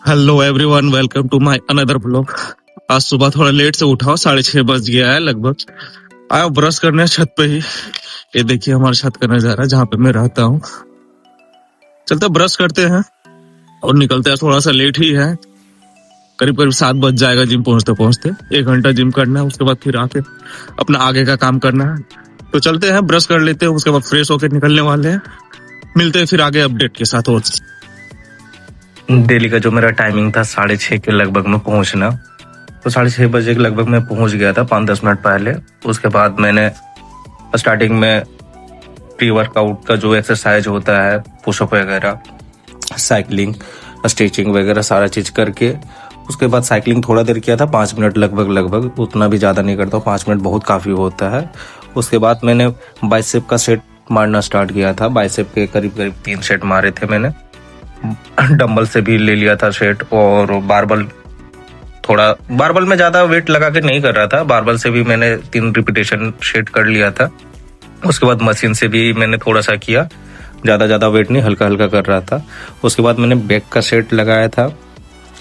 Hello everyone, welcome to my another blog. आज सुबह थोड़ा लेट से उठा हूँ, 6:30 बज गया है लगभग। आया ब्रश करने छत पे ही। ये देखिए हमारे छत का नजारा जहाँ पे मैं रहता हूँ। चलते ब्रश करते हैं और निकलते हैं। थोड़ा सा लेट ही है, करीब करीब 7 बज जाएगा जिम पहुंचते पहुंचते। 1 घंटा जिम करना है, उसके बाद फिर आके अपना आगे का काम करना है। तो चलते हैं, ब्रश कर लेते हैं, उसके बाद फ्रेश होकर निकलने वाले हैं। मिलते हैं फिर आगे अपडेट के साथ। और डेली का जो मेरा टाइमिंग था 6:30 के लगभग में पहुंचना, तो 6:30 बजे के लगभग में पहुंच गया था 5-10 मिनट पहले। उसके बाद मैंने स्टार्टिंग में प्री वर्कआउट का जो एक्सरसाइज होता है, पुशअप वगैरह, साइकिलिंग, स्ट्रेचिंग वगैरह सारा चीज़ करके, उसके बाद साइकिलिंग थोड़ा देर किया था, 5 मिनट लगभग, उतना भी ज़्यादा नहीं करता हूँ, 5 मिनट बहुत काफ़ी होता है। उसके बाद मैंने बाइसेप का सेट मारना स्टार्ट किया था। बाइसेप के करीब करीब 3 सेट मारे थे मैंने। डंबल से भी ले लिया था सेट, और बारबल में ज़्यादा वेट लगा के नहीं कर रहा था। बारबल से भी मैंने 3 रिपीटेशन सेट कर लिया था। उसके बाद मशीन से भी मैंने थोड़ा सा किया, ज़्यादा वेट नहीं, हल्का हल्का कर रहा था। उसके बाद मैंने बैक का सेट लगाया था,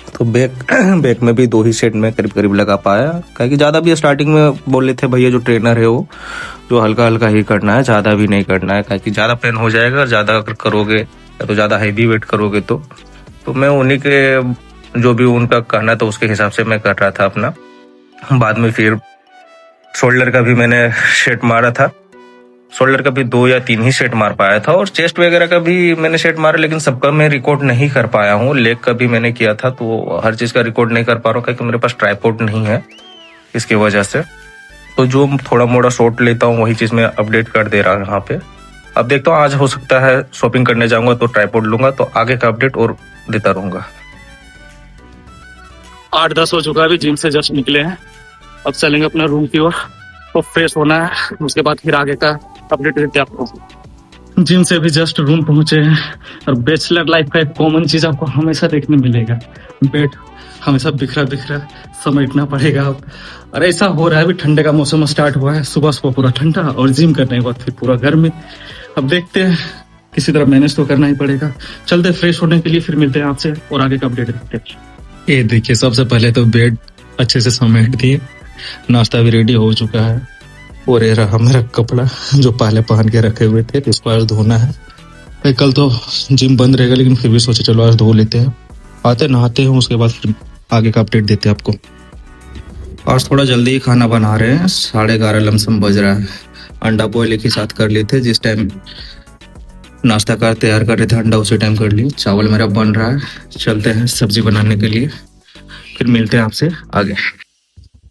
तो बैक में भी 2 ही सेट में करीब करीब लगा पाया। क्योंकि ज़्यादा भी स्टार्टिंग में बोले थे भैया जो ट्रेनर है वो, जो हल्का हल्का ही करना है, ज़्यादा भी नहीं करना है, क्योंकि ज़्यादा पेन हो जाएगा। और ज़्यादा अगर करोगे या तो ज़्यादा हैवी वेट करोगे तो मैं उन्हीं के जो भी उनका कहना था उसके हिसाब से मैं कर रहा था अपना। बाद में फिर शोल्डर का भी मैंने सेट मारा था। शोल्डर का भी 2 या 3 ही सेट मार पाया था, और चेस्ट वगैरह का भी मैंने सेट मारा, लेकिन सबका मैं रिकॉर्ड नहीं कर पाया हूँ। लेग का भी मैंने किया था, तो हर चीज़ का रिकॉर्ड नहीं कर पा रहा हूँ क्योंकि मेरे पास ट्राइपॉड नहीं है, इसकी वजह से। तो जो थोड़ा मोड़ा शॉट लेता हूँ वही चीज़ मैं अपडेट कर दे रहा हूँ यहाँ पे। अब देखता हूँ, आज हो सकता है शॉपिंग करने जाऊंगा तो ट्राइपॉड लूंगा, तो आगे का अपडेट और देता रहूंगा। 8-10 हो चुका है, अभी जिम से जस्ट निकले हैं। अब चलेंगे अपना रूम की ओर, तो फ्रेश होना है, उसके बाद फिर आगे का अपडेट देते हैं आपको। जिम से भी जस्ट रूम पहुंचे हैं। और बैचलर लाइफ का एक कॉमन चीज आपको हमेशा देखने मिलेगा, बेड हमेशा बिखरा बिखरा समेटना पड़ेगा अब। और ऐसा हो रहा है, अभी ठंडे का मौसम स्टार्ट हुआ है, सुबह सुबह पूरा ठंडा और जिम करने के बाद फिर पूरा गर्मी। अब देखते हैं, किसी तरह मैनेज तो करना ही पड़ेगा। चलते फ्रेश होने के लिए, फिर मिलते हैं आपसे और आगे का अपडेट देखते हैं। ये देखिए, सबसे पहले तो बेड अच्छे से समेट दिए, नाश्ता भी रेडी हो चुका है। और ये रहा मेरा कपड़ा जो पहले पहन के रखे हुए थे, इसको आज धोना है। भाई कल तो जिम बंद रहेगा, लेकिन फिर भी सोचे चलो आज धो लेते हैं। आते नहाते हैं, उसके बाद फिर आगे का अपडेट देते हैं आपको। आज थोड़ा जल्दी ही खाना बना रहे हैं, 11:30 लमसम बज रहा है। अंडा बॉयल एक ही साथ कर लिए थे, जिस टाइम नाश्ता कर तैयार कर रहे थे अंडा उसी टाइम कर लिए। चावल मेरा बन रहा है, चलते हैं सब्जी बनाने के लिए, फिर मिलते हैं आपसे आगे।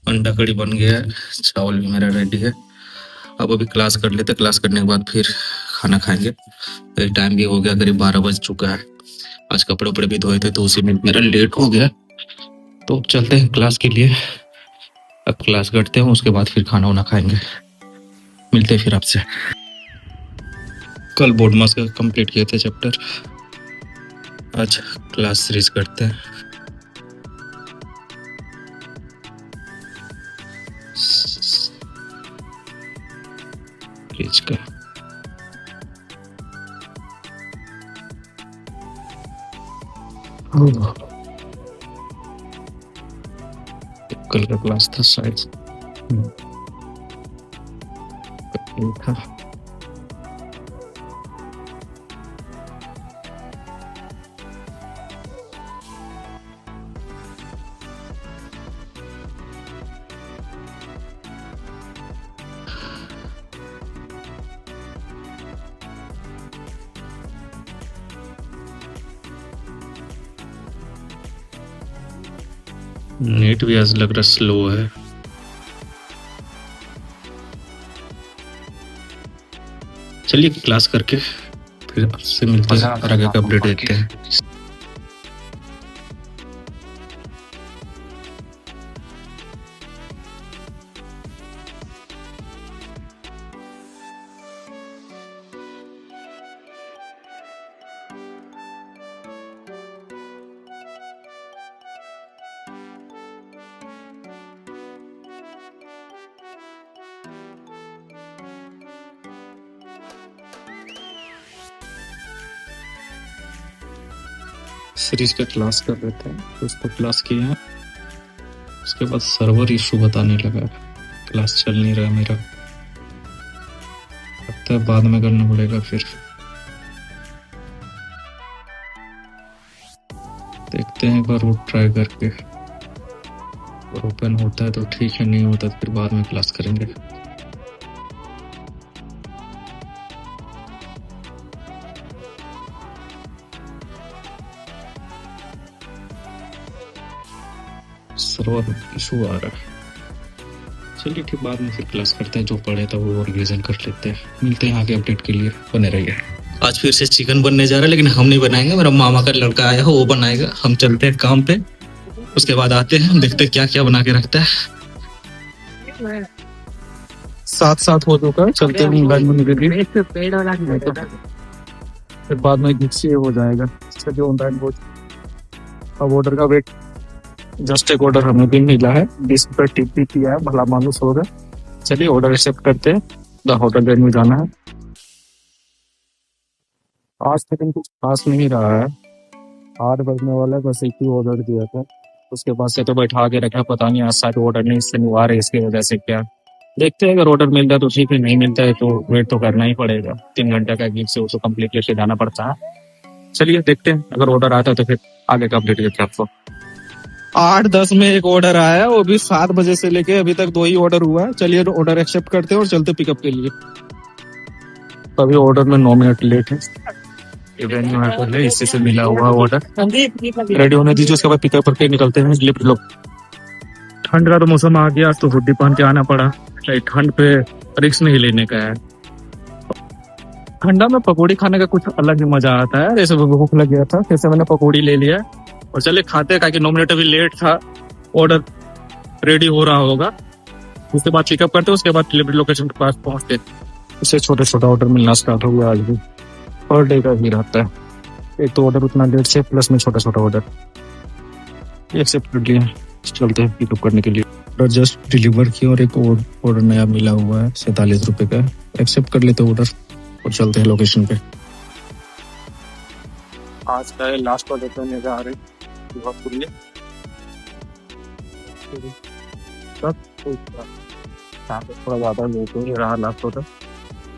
अंडा कड़ी बन गया है, चावल भी मेरा रेडी है। अब अभी क्लास कर लेते, क्लास करने के बाद फिर खाना खाएंगे। टाइम भी हो गया, करीब 12 बज चुका है। आज कपड़े उपड़े भी धोए थे, तो उसी में मेरा लेट हो गया। तो अब चलते हैं क्लास के लिए। अब क्लास करते हैं, उसके बाद फिर खाना वाना खाएंगे। मिलते हैं फिर आपसे। कल बोर्ड मास का कंप्लीट किए थे चैप्टर, आज क्लास सीरीज करते हैं। पेज का कल का क्लास था शायद, था। नेट भी आज लग रहा स्लो है। चलिए क्लास करके फिर आपसे मिलते हैं और आगे का अपडेट देते हैं। सीरीज पे क्लास कर रहे थे, तो उसको क्लास किए हैं। उसके बाद सर्वर इशू बताने लगा, क्लास चल नहीं रहा मेरा। लगता है बाद में करना पड़ेगा फिर। देखते हैं एक बार रूट ट्राई करके, और ओपन होता है तो ठीक है, नहीं होता तो फिर बाद में क्लास करेंगे। सर्वर इशू आ रहा है। चलिए ठीक, बाद में फिर क्लास करते हैं, जो पढ़े था वो रिवीजन कर लेते हैं। मिलते हैं आगे अपडेट के लिए, बने रहिए। आज फिर से चिकन बनने जा रहा है, लेकिन हम नहीं बनाएंगे, मेरा मामा का लड़का आया है वो बनाएगा। हम चलते हैं काम पे, उसके बाद आते हैं, देखते हैं क्या क्या बना के रखता है। साथ साथ हो चुका है, चलते हैं मोबाइल में निकल, फिर बाद में मिक्सी हो जाएगा। चलिए ऑनलाइन वो अब ऑर्डर का वेट, जस्ट एक ऑर्डर हमें भी मिला है, 20 रुपये टिप भी किया है, भला मानुस होगा। चलिए ऑर्डर एक्सेप्ट करते हैं, द होटल गेट में जाना है। आज तक कुछ खास नहीं रहा है, 8 बजने वाला है, बस एक ही ऑर्डर दिया था, उसके बाद से तो बैठा के रखा, पता नहीं आज शायद ऑर्डर नहीं इससे आ रहे, इसकी वजह से क्या। देखते हैं, अगर ऑर्डर मिलता है तो ठीक है, नहीं मिलता है तो वेट तो करना ही पड़ेगा। 3 घंटे का गिग से उसको कंप्लीट लेके जाना पड़ता है। चलिए देखते हैं, अगर ऑर्डर आता है तो फिर आगे का अपडेट देते हैं आपको। 8:10 में एक ऑर्डर आया है, वो भी 7 बजे से लेके अभी तक 2 ही ऑर्डर हुआ है। चलिए ऑर्डर एक्सेप्ट करते हैं और चलते पिकअप के लिए। अभी ऑर्डर में 9 मिनट लेट है, वेन्यू है पहले, इसी से मिला हुआ ऑर्डर रेडी होने दीजिए, उसके बाद पिकअप करके निकलते हैं लिफ्ट लोग। ठंड का तो मौसम आ गया, तो हुड्डी पहन के आना पड़ा, ठंड पे रिस्क नहीं लेने का है। ठंडा में पकौड़ी खाने का कुछ अलग ही मजा आता है। जैसे भूख लग गया था, जैसे मैंने पकौड़ी ले लिया और चले खाते हैं, 9 मिनट अभी लेट था, ऑर्डर रेडी हो रहा होगा। उसके बाद पिकअप करते, उसके बाद डिलीवरी लोकेशन के पास पहुंचते। उससे छोटा छोटा ऑर्डर मिलना स्टार्ट हो गया। आज भी पर डे का भी रहता है, एक तो ऑर्डर उतना लेट से, प्लस में छोटा छोटा ऑर्डर एक्सेप्ट कर लिया। चलते हैं पिकअप करने के लिए। ऑर्डर जस्ट डिलीवर किया और एक ऑर्डर नया मिला हुआ है 47 रुपये का, एक्सेप्ट कर लेते ऑर्डर और चलते हैं लोकेशन पे। आज का लास्ट ऑर्डर करने जा रहे थोड़ा ज्यादा लेट हो रहा, लास्ट ऑर्डर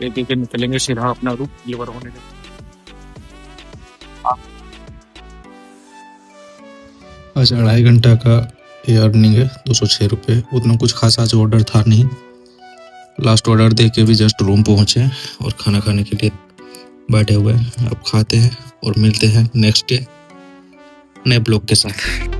लेके निकलेंगे सीधा अपना रूट डिलीवर होने के। आज 2.5 घंटा का अर्निंग है, 206 रुपये। उतना कुछ खास आज ऑर्डर था नहीं। लास्ट ऑर्डर दे के भी जस्ट रूम पहुंचे और खाना खाने के लिए बैठे हुए हैं। अब खाते हैं और मिलते हैं नेक्स्ट डे नए ब्लॉग के साथ।